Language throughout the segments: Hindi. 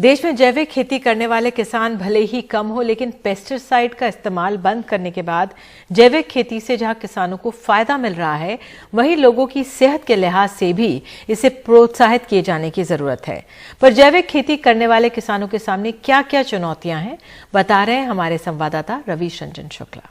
देश में जैविक खेती करने वाले किसान भले ही कम हो, लेकिन पेस्टिसाइड का इस्तेमाल बंद करने के बाद जैविक खेती से जहां किसानों को फायदा मिल रहा है, वहीं लोगों की सेहत के लिहाज से भी इसे प्रोत्साहित किए जाने की जरूरत है। पर जैविक खेती करने वाले किसानों के सामने क्या क्या चुनौतियां हैं, बता रहे हैं हमारे संवाददाता रवीश रंजन शुक्ला।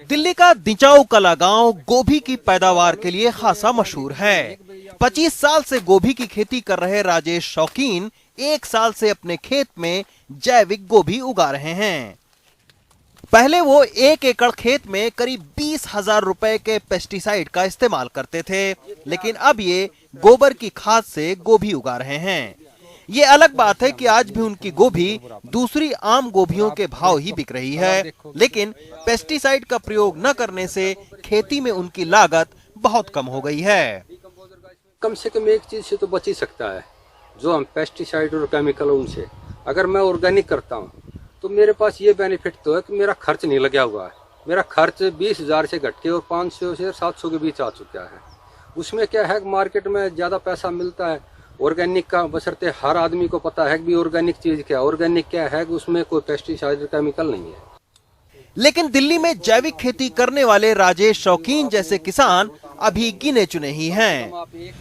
दिल्ली का दिचाऊ कला गांव गोभी की पैदावार के लिए खासा मशहूर है। 25 साल से गोभी की खेती कर रहे राजेश शौकीन 1 साल से अपने खेत में जैविक गोभी उगा रहे हैं। पहले वो 1 एकड़ खेत में करीब 20,000 रुपए के पेस्टिसाइड का इस्तेमाल करते थे, लेकिन अब ये गोबर की खाद से गोभी उगा रहे हैं। ये अलग बात है कि आज भी उनकी गोभी दूसरी आम गोभियों के भाव ही बिक रही है, लेकिन पेस्टिसाइड का प्रयोग न करने से खेती में उनकी लागत बहुत कम हो गई है। कम से कम एक चीज से तो बच ही सकता है, जो हम पेस्टिसाइड और केमिकल उनसे। अगर मैं ऑर्गेनिक करता हूँ तो मेरे पास ये बेनिफिट तो है कि मेरा खर्च नहीं लगा हुआ है। मेरा खर्च 20,000 से घट के और 500 से 700 के बीच आ चुका है। उसमें क्या है, मार्केट में ज्यादा पैसा मिलता है ऑर्गेनिक का, बशर्ते हर आदमी को पता है कि ऑर्गेनिक चीज क्या है। ऑर्गेनिक क्या है कि उसमें कोई पेस्टिसाइड केमिकल नहीं है। लेकिन दिल्ली में जैविक खेती करने वाले राजेश शौकीन जैसे किसान अभी गिने चुने ही हैं।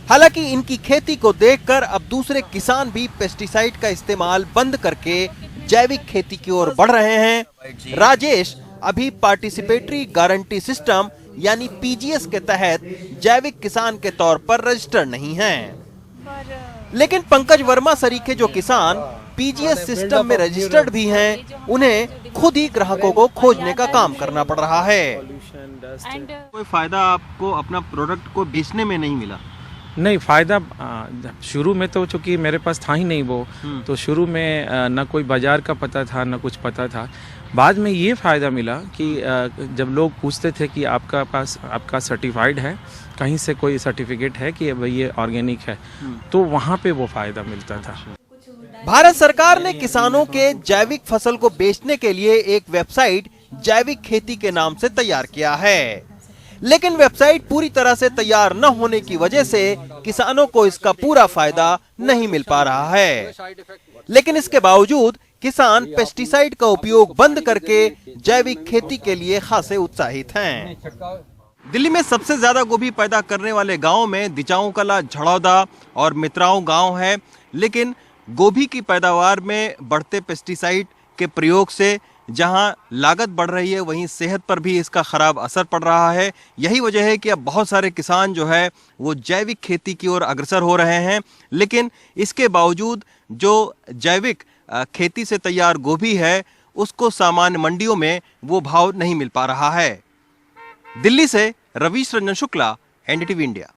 हालांकि इनकी खेती को देखकर अब दूसरे किसान भी पेस्टिसाइड का इस्तेमाल बंद करके जैविक खेती की ओर बढ़ रहे हैं। राजेश अभी पार्टिसिपेटरी गारंटी सिस्टम यानी पीजीएस के तहत जैविक किसान के तौर पर रजिस्टर नहीं हैं। लेकिन पंकज वर्मा सरीखे जो किसान पीजीएस सिस्टम में रजिस्टर्ड भी हैं, उन्हें खुद ही ग्राहकों को खोजने का काम करना पड़ रहा है। कोई फायदा आपको अपना प्रोडक्ट को बेचने में नहीं मिला? नहीं, फायदा शुरू में तो चूंकि मेरे पास था ही नहीं वो, तो शुरू में न कोई बाजार का पता था न कुछ पता था। बाद में ये फ़ायदा मिला कि जब लोग पूछते थे कि आपका सर्टिफाइड है, कहीं से कोई सर्टिफिकेट है कि भाई ये ऑर्गेनिक है, तो वहाँ पे वो फ़ायदा मिलता था। भारत सरकार ने किसानों के जैविक फसल को बेचने के लिए एक वेबसाइट जैविक खेती के नाम से तैयार किया है, लेकिन वेबसाइट पूरी तरह से तैयार न होने की वजह से किसानों को इसका पूरा फायदा नहीं मिल पा रहा है। लेकिन इसके बावजूद किसान पेस्टिसाइड का उपयोग बंद करके जैविक खेती के लिए खासे उत्साहित हैं। दिल्ली में सबसे ज्यादा गोभी पैदा करने वाले गांवों में दिचाऊ कला, झड़ौदा और मित्राओं गांव है, लेकिन गोभी की पैदावार में बढ़ते पेस्टिसाइड के प्रयोग से जहां लागत बढ़ रही है, वहीं सेहत पर भी इसका खराब असर पड़ रहा है। यही वजह है कि अब बहुत सारे किसान जो है वो जैविक खेती की ओर अग्रसर हो रहे हैं, लेकिन इसके बावजूद जो जैविक खेती से तैयार गोभी है उसको सामान्य मंडियों में वो भाव नहीं मिल पा रहा है। दिल्ली से रवीश रंजन शुक्ला, एनडीटीवी इंडिया।